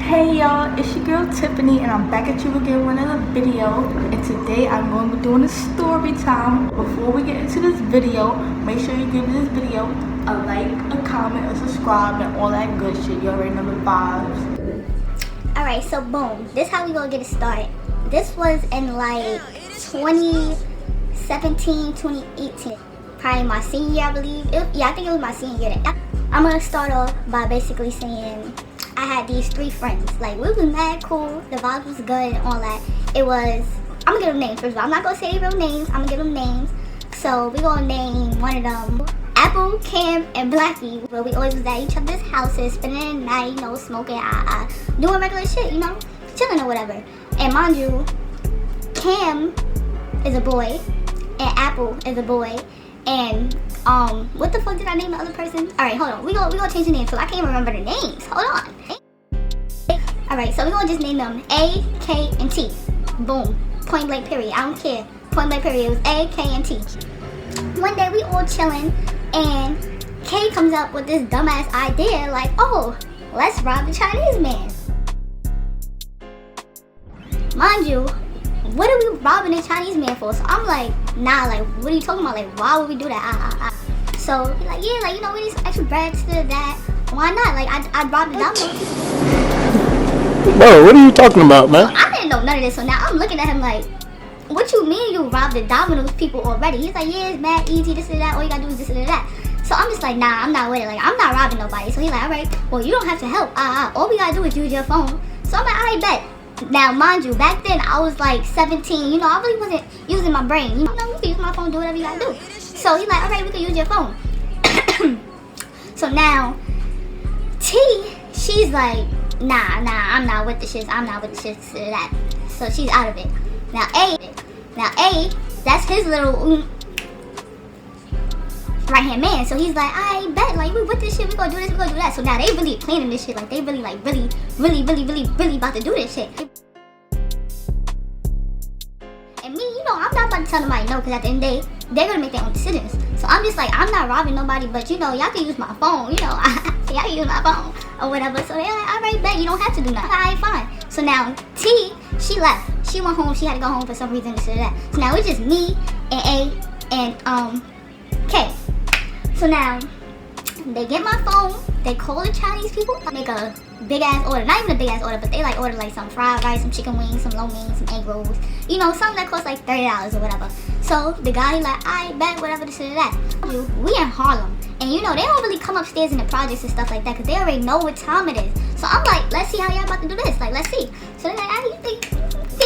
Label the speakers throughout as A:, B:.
A: Hey y'all, it's your girl Tiffany and I'm back at you again with another video, and today I'm going to be doing a story time. Before we get into this video, make sure you give this video a like, a comment, a subscribe, and all that good shit. You already know the vibes.
B: Alright, so boom, this how we gonna get it started. This was in like 2017, 2018, probably my senior year, I believe. I think it was my senior year. I'm gonna start off by basically saying I had these 3 friends. Like, we was mad cool, the vibe was good and all that. It was, I'm gonna give them names first of all. I'm not gonna say their real names, I'm gonna give them names. So we gonna name one of them Apple, Cam, and Blackie. But we always was at each other's houses, spending the night, smoking, doing regular shit, chilling or whatever. And mind you, Cam is a boy, and Apple is a boy, and what the fuck did I name the other person? Alright, hold on. We gonna change the name, so I can't remember the names. Hold on. Alright, so we gonna just name them A, K, and T. Boom. Point blank period. I don't care. Point blank period. It was A, K, and T. One day we all chilling, and K comes up with this dumbass idea like, oh, let's rob the Chinese man. Mind you, what are we robbing the Chinese man for? So I'm like, nah, like, what are you talking about? Like, why would we do that? So he's like, yeah, like, we need some extra bread to that. Why not? Like, I'd rob the Domino's.
C: Bro, what are you talking about, man?
B: So I didn't know none of this, so now I'm looking at him like, what you mean you robbed the Domino's people already? He's like, yeah, it's mad easy, this and that, all you gotta do is this and that. So I'm just like, nah, I'm not with it. Like, I'm not robbing nobody. So he's like, alright, well, you don't have to help. All we gotta do is use your phone. So I'm like, I bet. Now, mind you, back then I was like 17. I really wasn't using my brain. You can use my phone, do whatever you gotta do. So he's like, alright, we can use your phone. So now, T, she's like, nah, I'm not with the shits. I'm not with the shits to that. So she's out of it. Now A, that's his little right hand man. So he's like, I bet, like, we with this shit, we gonna do this, we gonna do that. So now they really planning this shit, like they really about to do this shit. And me, I'm not about to tell nobody no, because at the end of the day, they're gonna make their own decisions. So I'm just like, I'm not robbing nobody, but y'all can use my phone, y'all can use my phone or whatever. So they're like, alright, bet, you don't have to do nothing. Alright, fine. So now T, she left. She went home, she had to go home for some reason, this and that. So now it's just me and A and K. So now they get my phone, they call the Chinese people, make a big ass order, not even a big ass order, but they like order like some fried rice, some chicken wings, some lo mein, some egg rolls, something that costs like $30 or whatever. So the guy like, I bet, whatever, this and that. We in Harlem, and they don't really come upstairs in the projects and stuff like that, because they already know what time it is. So I'm like, let's see how y'all about to do this, like, let's see. So they're like, you think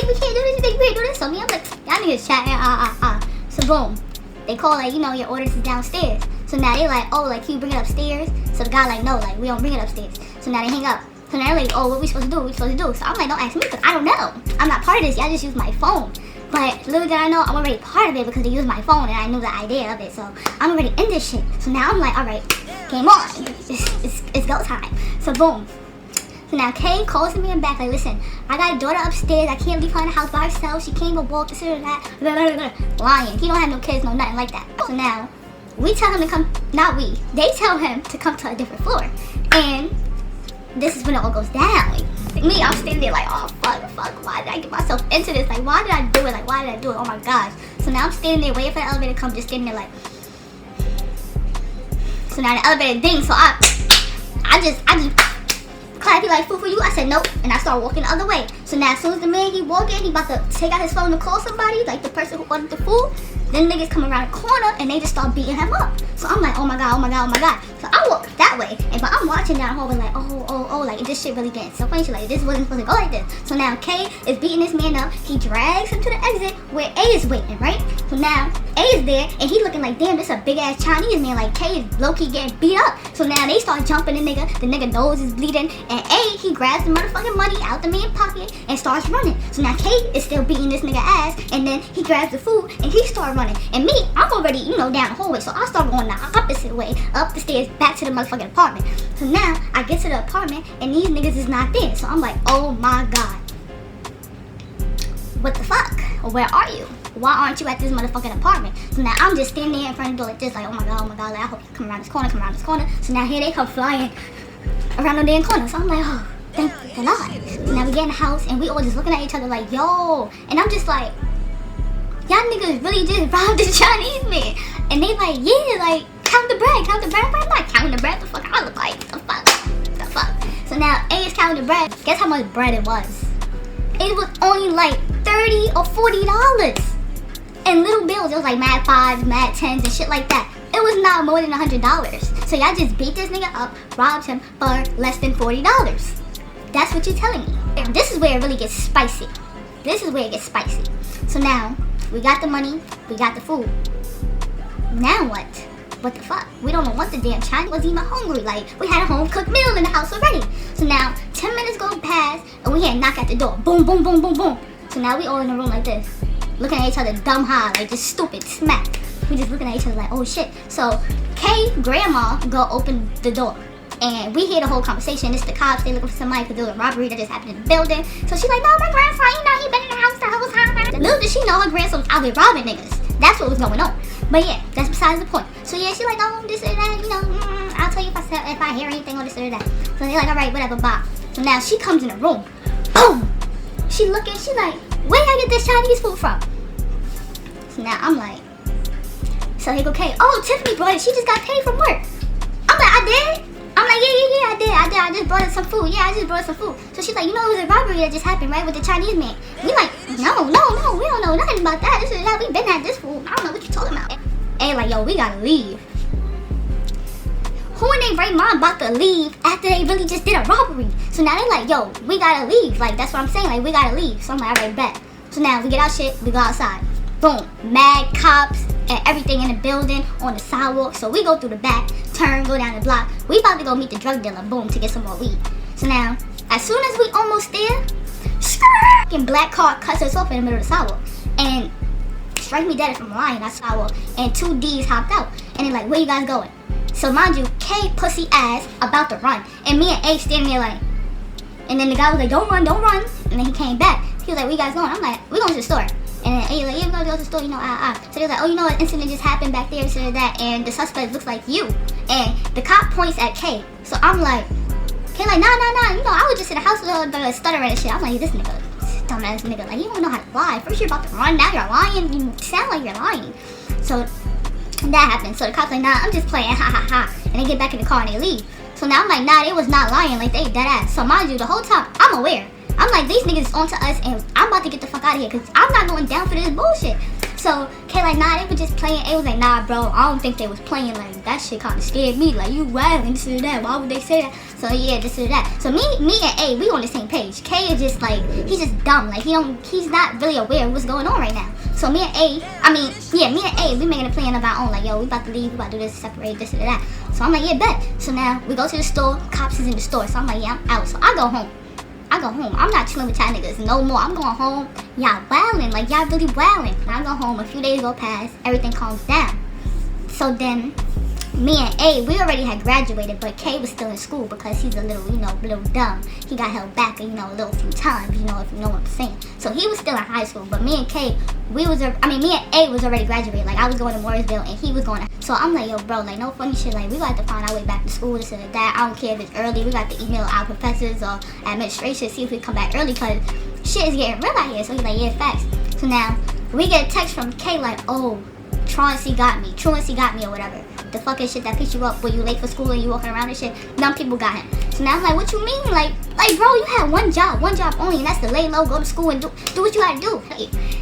B: we can't do this, you think we can't do this? So me, I'm like, y'all niggas chatting, So boom, they call like, your orders is downstairs. So now they like, oh, like, can you bring it upstairs? So the guy like, no, like, we don't bring it upstairs. So now they hang up. So now they're like, oh, what we supposed to do? So I'm like, don't ask me, because I don't know. I'm not part of this. Y'all just use my phone. But little did I know, I'm already part of it because they use my phone and I knew the idea of it. So I'm already in this shit. So now I'm like, alright, game on. It's go time. So boom. So now Kay calls me and back like, listen, I got a daughter upstairs. I can't leave her in the house by herself. She can't go walk, this and that. Blah, blah, blah. Lying. He don't have no kids, no nothing like that. So now we tell him to come, they tell him to come to a different floor. And this is when it all goes down. Like, me, I'm standing there like, oh, fuck, why did I get myself into this? Like, why did I do it? Like, why did I do it? Oh my gosh. So now I'm standing there waiting for the elevator to come, just standing there like. So now the elevator dings, so I just clappy like, fool for you. I said nope, and I started walking the other way. So now as soon as the man, he walk in, he about to take out his phone to call somebody, like the person who ordered the food. Then niggas come around the corner and they just start beating him up. So I'm like, oh my god. So I walk that way, but I'm watching down the hallway like, oh, like this shit really getting so funny. Like, this wasn't supposed to go like this. So now K is beating this man up. He drags him to the exit where A is waiting, right? So now A is there and he looking like, damn, this a big ass Chinese man. Like, K is low key getting beat up. So now they start jumping the nigga nose is bleeding, and A, he grabs the motherfucking money out the man's pocket and starts running. So now K is still beating this nigga ass, and then he grabs the food and he starts running. And me, I'm already, down the hallway, so I start going the opposite way, up the stairs, back to the motherfucking apartment. So now, I get to the apartment, and these niggas is not there. So I'm like, oh my god. What the fuck? Where are you? Why aren't you at this motherfucking apartment? So now I'm just standing there in front of the door like this, like, oh my god, like, I hope you come around this corner. So now here they come flying around the damn corner. So I'm like, oh, thank the lie. So now we get in the house and we all just looking at each other like, yo. And I'm just like, y'all niggas really just robbed the Chinese man. And they like, yeah, like, count the bread, count the bread. I'm not counting the bread. The fuck I look like? The fuck. So now A is counting the bread. Guess how much bread it was? It was only like $30 or $40. And little bills, it was like mad 5s, mad 10s, and shit like that. It was not more than $100. So y'all just beat this nigga up, robbed him for less than $40. That's what you're telling me. And this is where it really gets spicy. This is where it gets spicy. So now, we got the money, we got the food. Now what? What the fuck? We don't know what the damn China was even hungry. Like, we had a home cooked meal in the house already. So now, 10 minutes go past, and we hear a knock at the door. Boom, boom, boom, boom, boom. So now we all in the room like this, looking at each other dumb high, like just stupid, smack. We just looking at each other like, oh shit. So, Kay, grandma, go open the door. And we hear the whole conversation. It's the cops, they looking for somebody to do a robbery that just happened in the building. So she's like, no, my grandson, you know, he been in the house the whole time. Little did she know her grandson was out there robbing niggas. That's what was going on. But yeah, that's besides the point. So yeah, she's like, oh, this or that, you know, I'll tell you if I hear anything or this or that. So they're like, alright, whatever, bye. So now she comes in the room. Boom! She looking, she like, where y'all get this Chinese food from? So now I'm like, so here go Kay. Oh, Tiffany brought it. She just got paid from work. I'm like, I did? I'm like, yeah, I did. I just brought her some food. Yeah, I just brought her some food. So she's like, you know, it was a robbery that just happened, right, with the Chinese man. We like, no, we don't know nothing about that. This is that. We been at this food. I don't know what you talking about. And like, yo, we gotta leave. Who and they right mom about to leave after they really just did a robbery? So now they like, yo, we gotta leave. Like, that's what I'm saying. Like, we gotta leave. So I'm like, alright, bet. So now we get our shit. We go outside. Boom, mad cops and everything in the building on the sidewalk. So we go through the back, turn, go down the block. We about to go meet the drug dealer, boom, to get some more weed. So now, as soon as we almost there, and black car cuts us off in the middle of the sidewalk. And strike me dead if I'm lying, that sidewalk. And 2 D's hopped out. And they're like, where you guys going? So mind you, K pussy ass about to run. And me and A standing there like, and then the guy was like, don't run. And then he came back. He was like, where you guys going? I'm like, we going to the store. And then like, yeah, we're gonna go to the store, you know, So they was like, oh, you know, an incident just happened back there, this and that, and the suspect looks like you. And the cop points at Kay. So I'm like, Kay like, nah, you know, I was just in the house stuttering and shit. I'm like, this nigga, dumbass nigga, like, you don't know how to lie. First you're about to run, now you're lying. You sound like you're lying. So that happened. So the cop's like, nah, I'm just playing, ha. And they get back in the car and they leave. So now I'm like, nah, they was not lying, like, they dead ass. So mind you, the whole time, I'm aware. I'm like, these niggas is onto us and I'm about to get the fuck out of here because I'm not going down for this bullshit. So, Kay like, nah, they were just playing. A was like, nah, bro, I don't think they was playing. Like, that shit kind of scared me. Like, you wild and this and that. Why would they say that? So, yeah, this and that. So, me and A, we on the same page. Kay is just like, he's just dumb. Like, he's not really aware of what's going on right now. So, me and A, we making a plan of our own. Like, yo, we about to leave. We about to do this, separate, this and that. So, I'm like, yeah, bet. So, now we go to the store. Cops is in the store. So, I'm like, yeah, I'm out. So, I go home. I'm not chilling with y'all niggas no more. I'm going home. Y'all wildin'. Like, y'all really wildin'. I go home. A few days go past. Everything calms down. So then, me and A, we already had graduated, but K was still in school because he's a little, little dumb. He got held back, a little few times, if you know what I'm saying. So he was still in high school, but me and K, me and A was already graduated. Like, I was going to Morrisville and he was going to. So I'm like, yo, bro, like, no funny shit. Like, we got to find our way back to school, this and that. I don't care if it's early. We got to email our professors or administration, see if we come back early because shit is getting real out here. So he's like, yeah, facts. So now, we get a text from K like, oh, Truancy got me or whatever. The fucking shit that picks you up when you late for school and you walking around and shit. Dumb people got him. So now I'm like, what you mean? Like bro, you had one job only, and that's to lay low, go to school and do what you gotta do.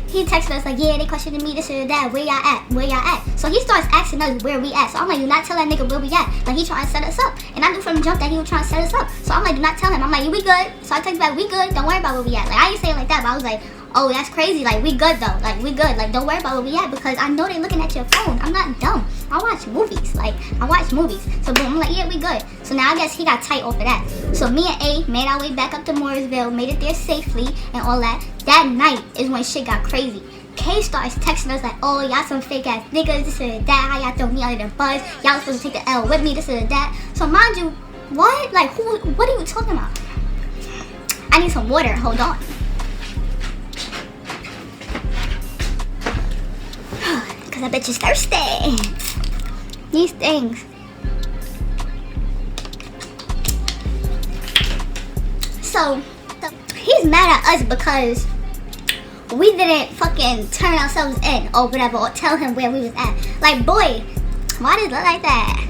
B: He texted us like, yeah, they questioning me, this or that, where y'all at? So he starts asking us where we at. So I'm like, do not tell that nigga where we at. Like, he trying to set us up. And I knew from the jump that he was trying to set us up. So I'm like, do not tell him. I'm like, we good. So I text back, we good, don't worry about where we at. Like, I didn't say it like that, but I was like, oh, that's crazy. Like, we good though. Like, we good. Like, don't worry about where we at because I know they looking at your phone. I'm not dumb. I watch movies. So boom, I'm like, yeah, we good. So now I guess he got tight off of that. So me and A made our way back up to Morrisville, made it there safely and all that. That night is when shit got crazy. K starts texting us like, oh, y'all some fake ass niggas, this and that. How y'all throw me under the bus? Y'all supposed to take the L with me, this and that. So mind you, what? Like, what are you talking about? I need some water. Hold on. Cause I bet you're thirsty. These things. So he's mad at us because we didn't fucking turn ourselves in or whatever, or tell him where we was at. Like, boy, why did it look like that?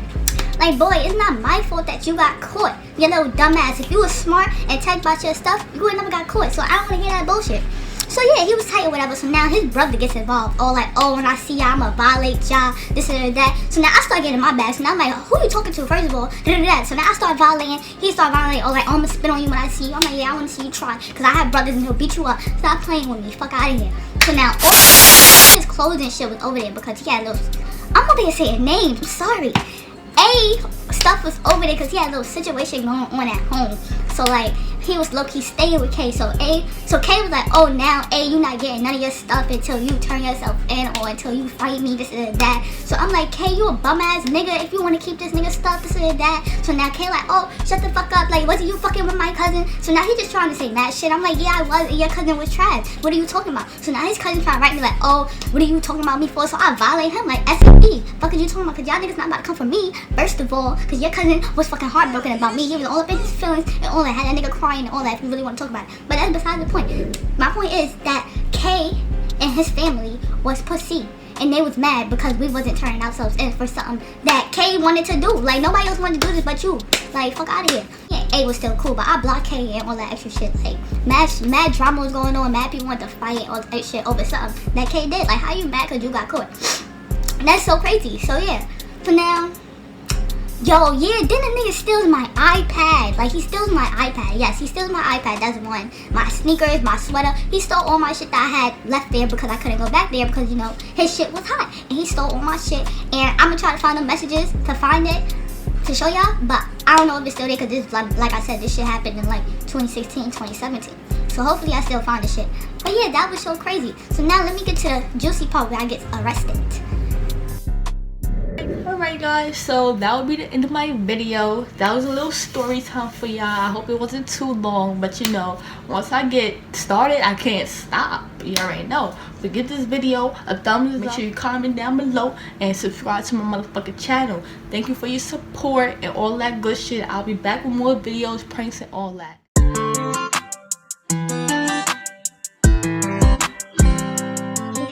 B: Like, boy, it's not my fault that you got caught, you little dumbass. If you was smart and typed about your stuff, you would never got caught. So I don't want to hear that bullshit. So yeah, he was tight or whatever. So now his brother gets involved. Oh, like, oh, when I see y'all, I'ma violate y'all, this and that. So now I start getting my bag. So now I'm like, who you talking to, first of all? So now I start violating. He start violating. Oh, like, oh, I'ma spit on you when I see you. I'm like, yeah, I want to see you try. Because I have brothers and he'll beat you up. Stop playing with me. Fuck out of here. So now all his clothes and shit was over there because he had little... I'm over here saying names. I'm sorry. Stuff was over there because he had a little situation going on at home. So like, he was low-key staying with K. So K was like, oh, now you not getting none of your stuff until you turn yourself in or until you fight me, this and that. So I'm like, K, you a bum ass nigga if you want to keep this nigga stuff, this and that. So now K like, oh, shut the fuck up, like, wasn't you fucking with my cousin? So now he just trying to say mad shit. I'm like, yeah, I was, and your cousin was trash. What are you talking about? So now his cousin trying to write me like, oh, what are you talking about me for? So I violate him like SFB. Fuck are you talking about? Because y'all niggas not about to come for me, first of all, because your cousin was fucking heartbroken about me. He was all up in his feelings and all that, had that nigga crying and all that, if you really want to talk about it. But that's beside the point. My point is that K and his family was pussy. And they was mad because we wasn't turning ourselves in for something that K wanted to do. Like, nobody else wanted to do this but you. Like, fuck out of here. Yeah, A was still cool, but I blocked K and all that extra shit. Like, mad drama was going on. Mad people wanted to fight and all that shit over something that K did. Like, how you mad because you got caught? That's so crazy. So, yeah. For now... Yo, yeah, then the nigga steals my iPad. Like, he steals my iPad. Yes, he steals my iPad. That's one. My sneakers, my sweater. He stole all my shit that I had left there because I couldn't go back there because, you know, his shit was hot. And he stole all my shit. And I'm going to try to find the messages to find it to show y'all. But I don't know if it's still there because this, like I said, this shit happened in, like, 2016, 2017. So hopefully I still find the shit. But yeah, that was so crazy. So now let me get to the juicy part where I get arrested.
A: Alright guys, so that would be the end of my video. That was a little story time for y'all. I hope it wasn't too long, but you know, once I get started, I can't stop. You already know. So give this video a thumbs up. Make sure you comment down below and subscribe to my motherfucking channel. Thank you for your support and all that good shit. I'll be back with more videos, pranks, and all that.